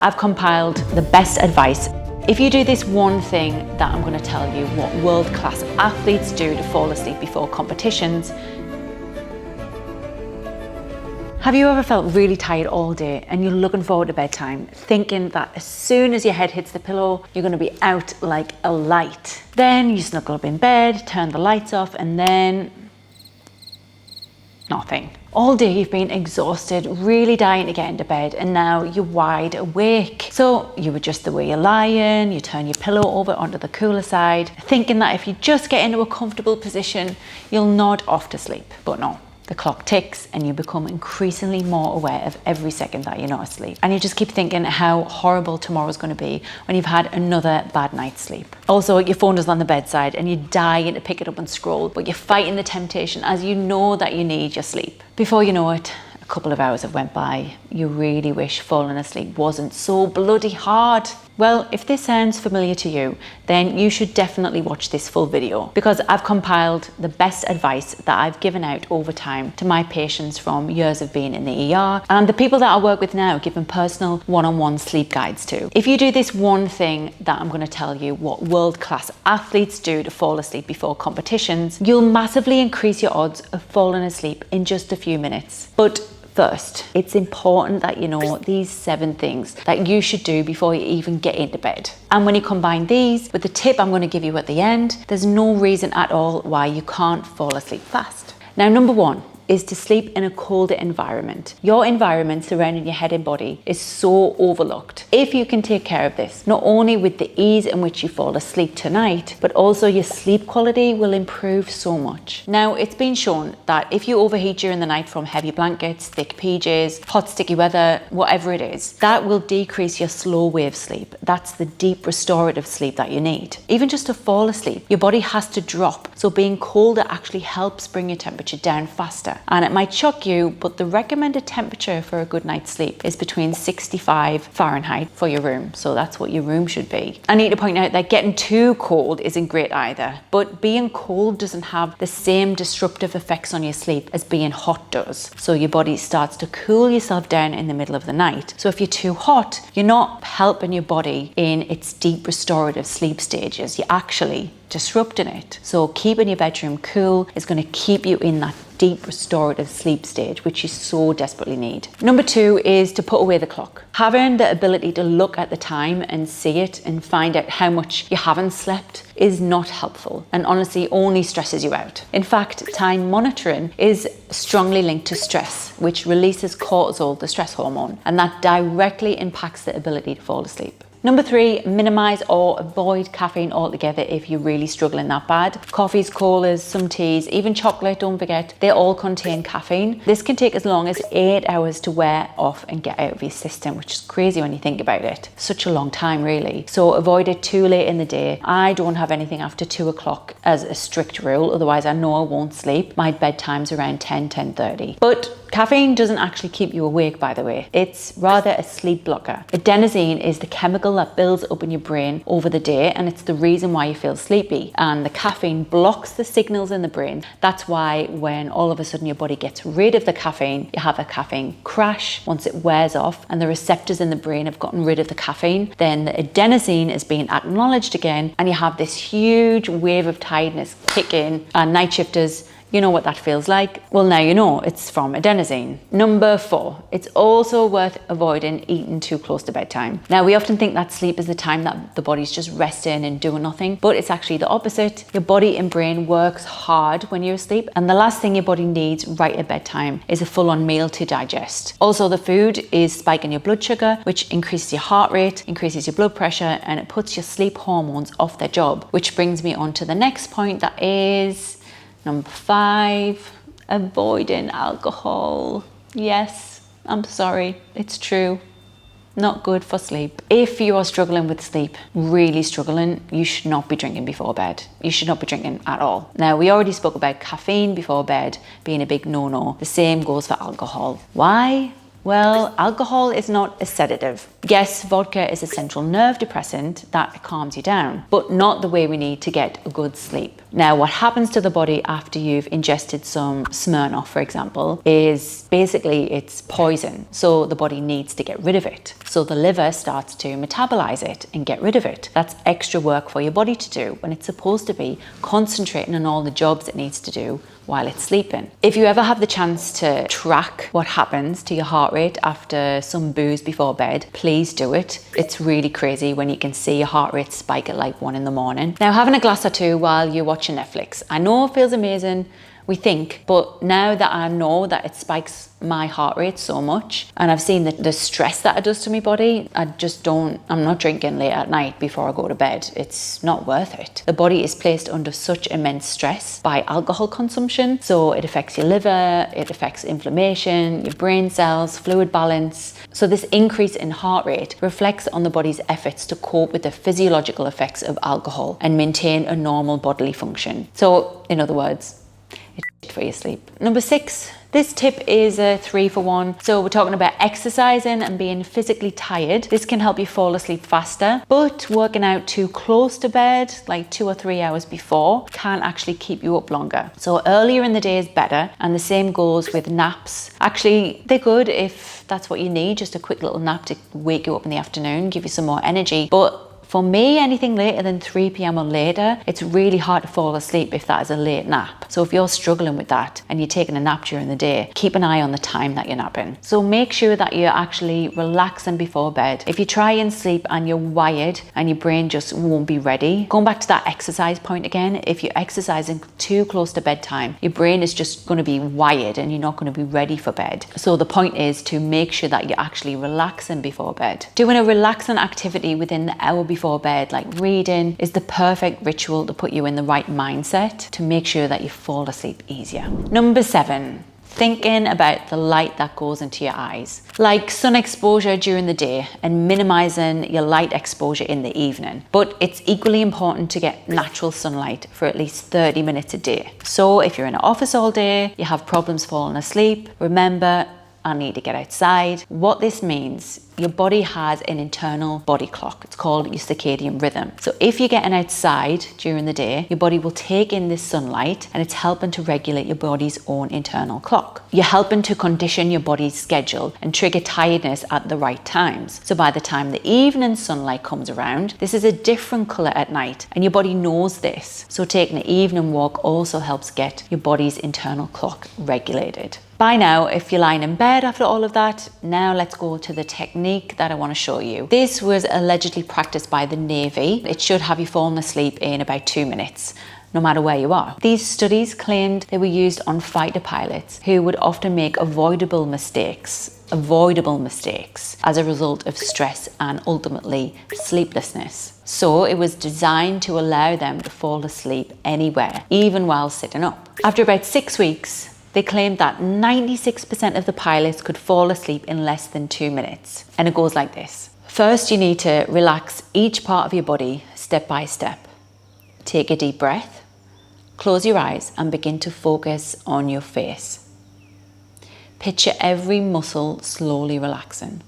I've compiled the best advice. If you do this one thing that I'm going to tell you what world-class athletes do to fall asleep before competitions. Have you ever felt really tired all day and you're looking forward to bedtime, thinking that as soon as your head hits the pillow, you're going to be out like a light? Then you snuggle up in bed, turn the lights off, and then nothing. All day you've been exhausted, really dying to get into bed, and now you're wide awake. So you adjust the way you're lying, you turn your pillow over onto the cooler side, thinking that if you just get into a comfortable position, you'll nod off to sleep. But no. The clock ticks and you become increasingly more aware of every second that you're not asleep. And you just keep thinking how horrible tomorrow's going to be when you've had another bad night's sleep. Also, your phone is on the bedside and you're dying to pick it up and scroll, but you're fighting the temptation as you know that you need your sleep. Before you know it, a couple of hours have went by. You really wish falling asleep wasn't so bloody hard. Well, if this sounds familiar to you, then you should definitely watch this full video because I've compiled the best advice that I've given out over time to my patients from years of being in the ER and the people that I work with now, giving personal one-on-one sleep guides to. If you do this one thing that I'm going to tell you what world-class athletes do to fall asleep before competitions, you'll massively increase your odds of falling asleep in just a few minutes. But first, it's important that you know these 7 things that you should do before you even get into bed. And when you combine these with the tip I'm going to give you at the end, there's no reason at all why you can't fall asleep fast. Now, number 1 is to sleep in a colder environment. Your environment surrounding your head and body is so overlooked. If you can take care of this, not only with the ease in which you fall asleep tonight, but also your sleep quality will improve so much. Now, it's been shown that if you overheat during the night from heavy blankets, thick PJs, hot sticky weather, whatever it is, that will decrease your slow wave sleep. That's the deep restorative sleep that you need. Even just to fall asleep, your body has to drop. So being colder actually helps bring your temperature down faster. And it might shock you, but the recommended temperature for a good night's sleep is between 65 Fahrenheit for your room. So that's what your room should be. I need to point out that getting too cold isn't great either, but being cold doesn't have the same disruptive effects on your sleep as being hot does. So your body starts to cool yourself down in the middle of the night. So if you're too hot, you're not helping your body in its deep restorative sleep stages. You're actually disrupting it. So keeping your bedroom cool is going to keep you in that deep restorative sleep stage, which you so desperately need. Number 2 is to put away the clock. Having the ability to look at the time and see it and find out how much you haven't slept is not helpful and honestly only stresses you out. In fact, time monitoring is strongly linked to stress, which releases cortisol, the stress hormone, and that directly impacts the ability to fall asleep. Number 3, minimize or avoid caffeine altogether if you're really struggling that bad. Coffees, colas, some teas, even chocolate, don't forget, they all contain caffeine. This can take as long as 8 hours to wear off and get out of your system, which is crazy when you think about it. Such a long time, really. So avoid it too late in the day. I don't have anything after 2 o'clock as a strict rule, otherwise I know I won't sleep. My bedtime's around 10:30. But caffeine doesn't actually keep you awake, by the way. It's rather a sleep blocker. Adenosine is the chemical that builds up in your brain over the day, and it's the reason why you feel sleepy. And the caffeine blocks the signals in the brain. That's why when all of a sudden your body gets rid of the caffeine, you have a caffeine crash. Once it wears off and the receptors in the brain have gotten rid of the caffeine, then the adenosine is being acknowledged again, and you have this huge wave of tiredness kick in. And night shifters, you know what that feels like? Well, now you know it's from adenosine. Number 4, it's also worth avoiding eating too close to bedtime. Now, we often think that sleep is the time that the body's just resting and doing nothing, but it's actually the opposite. Your body and brain works hard when you're asleep, and the last thing your body needs right at bedtime is a full-on meal to digest. Also, the food is spiking your blood sugar, which increases your heart rate, increases your blood pressure, and it puts your sleep hormones off their job, which brings me on to the next point, that is number 5, avoiding alcohol. Yes, I'm sorry, it's true. Not good for sleep. If you are struggling with sleep, really struggling, you should not be drinking before bed. You should not be drinking at all. Now, we already spoke about caffeine before bed being a big no-no. The same goes for alcohol. Why? Well, alcohol is not a sedative. Yes, vodka is a central nerve depressant that calms you down, but not the way we need to get a good sleep. Now, what happens to the body after you've ingested some Smirnoff, for example, is basically it's poison. So the body needs to get rid of it. So the liver starts to metabolize it and get rid of it. That's extra work for your body to do when it's supposed to be concentrating on all the jobs it needs to do while it's sleeping. If you ever have the chance to track what happens to your heart rate after some booze before bed, please do it. It's really crazy when you can see your heart rate spike at like 1 in the morning. Now, having a glass or two while you're watching Netflix, I know it feels amazing, we think, but now that I know that it spikes my heart rate so much, and I've seen the stress that it does to my body, I'm not drinking late at night before I go to bed. It's not worth it. The body is placed under such immense stress by alcohol consumption. So it affects your liver, it affects inflammation, your brain cells, fluid balance. So this increase in heart rate reflects on the body's efforts to cope with the physiological effects of alcohol and maintain a normal bodily function. So in other words, it's for your sleep. Number 6, this tip is a 3-for-1. So we're talking about exercising and being physically tired. This can help you fall asleep faster, but working out too close to bed, like 2 or 3 hours before, can actually keep you up longer. So earlier in the day is better, and the same goes with naps. Actually, they're good if that's what you need, just a quick little nap to wake you up in the afternoon, give you some more energy. But for me, anything later than 3 p.m. or later, it's really hard to fall asleep if that is a late nap. So if you're struggling with that and you're taking a nap during the day, keep an eye on the time that you're napping. So make sure that you're actually relaxing before bed. If you try and sleep and you're wired and your brain just won't be ready, going back to that exercise point again, if you're exercising too close to bedtime, your brain is just going to be wired and you're not going to be ready for bed. So the point is to make sure that you're actually relaxing before bed. Doing a relaxing activity within the hour before bed, like reading, is the perfect ritual to put you in the right mindset to make sure that you fall asleep easier. Number 7, thinking about the light that goes into your eyes, like sun exposure during the day and minimizing your light exposure in the evening. But it's equally important to get natural sunlight for at least 30 minutes a day. So if you're in an office all day, you have problems falling asleep, remember, I need to get outside. What this means, your body has an internal body clock. It's called your circadian rhythm. So if you're getting outside during the day, your body will take in this sunlight and it's helping to regulate your body's own internal clock. You're helping to condition your body's schedule and trigger tiredness at the right times. So by the time the evening sunlight comes around, this is a different color at night and your body knows this. So taking an evening walk also helps get your body's internal clock regulated. By now, if you're lying in bed after all of that, now let's go to the technique that I want to show you. This was allegedly practiced by the Navy. It should have you falling asleep in about 2 minutes, no matter where you are. These studies claimed they were used on fighter pilots who would often make avoidable mistakes as a result of stress and ultimately sleeplessness. So it was designed to allow them to fall asleep anywhere, even while sitting up. After about 6 weeks, they claimed that 96% of the pilots could fall asleep in less than 2 minutes. And it goes like this. First, you need to relax each part of your body step by step. Take a deep breath, close your eyes and begin to focus on your face. Picture every muscle slowly relaxing.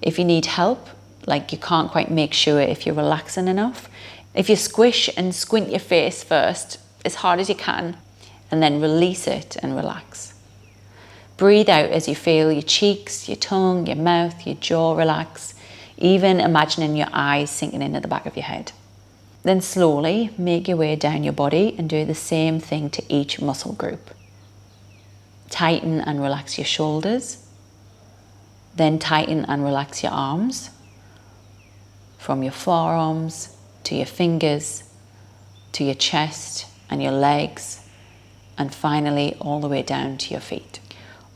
If you need help, like you can't quite make sure if you're relaxing enough, if you squish and squint your face first as hard as you can, and then release it and relax. Breathe out as you feel your cheeks, your tongue, your mouth, your jaw relax, even imagining your eyes sinking in at the back of your head. Then slowly make your way down your body and do the same thing to each muscle group. Tighten and relax your shoulders, then tighten and relax your arms, from your forearms to your fingers, to your chest and your legs, and finally all the way down to your feet,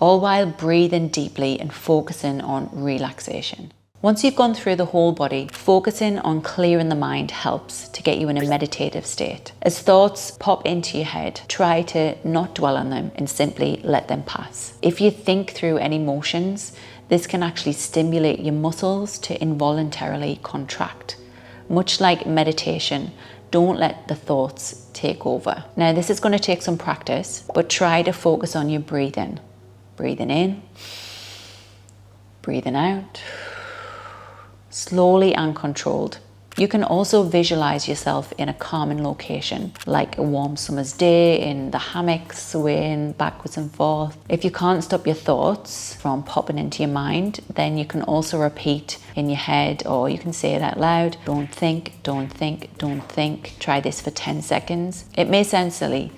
all while breathing deeply and focusing on relaxation. Once you've gone through the whole body, focusing on clearing the mind helps to get you in a meditative state. As thoughts pop into your head, try to not dwell on them and simply let them pass. If you think through any emotions, this can actually stimulate your muscles to involuntarily contract. Much like meditation, don't let the thoughts take over. Now, this is going to take some practice, but try to focus on your breathing. Breathing in Breathing out, slowly and controlled. You can also visualize yourself in a calming location, like a warm summer's day in the hammock, swaying backwards and forth. If you can't stop your thoughts from popping into your mind, then you can also repeat in your head, or you can say it out loud. Don't think, don't think, don't think. Try this for 10 seconds. It may sound silly,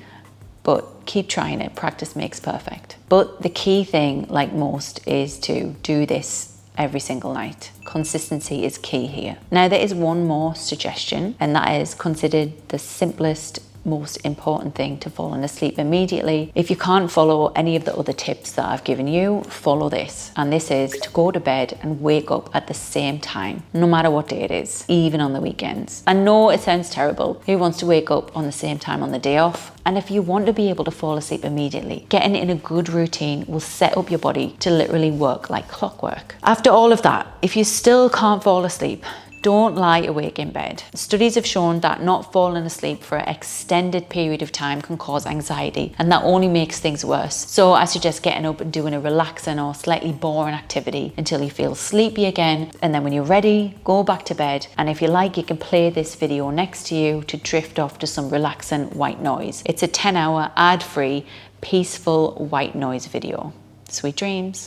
but keep trying it. Practice makes perfect. But the key thing, like most, is to do this every single night. Consistency is key here. Now, there is one more suggestion, and that is considered the simplest, most important thing to falling asleep immediately. If you can't follow any of the other tips that I've given you, follow this. And this is to go to bed and wake up at the same time, no matter what day it is, even on the weekends. I know it sounds terrible. Who wants to wake up on the same time on the day off? And if you want to be able to fall asleep immediately, getting in a good routine will set up your body to literally work like clockwork. After all of that, if you still can't fall asleep, don't lie awake in bed. Studies have shown that not falling asleep for an extended period of time can cause anxiety, and that only makes things worse. So I suggest getting up and doing a relaxing or slightly boring activity until you feel sleepy again. And then when you're ready, go back to bed. And if you like, you can play this video next to you to drift off to some relaxing white noise. It's a 10-hour ad-free, peaceful white noise video. Sweet dreams.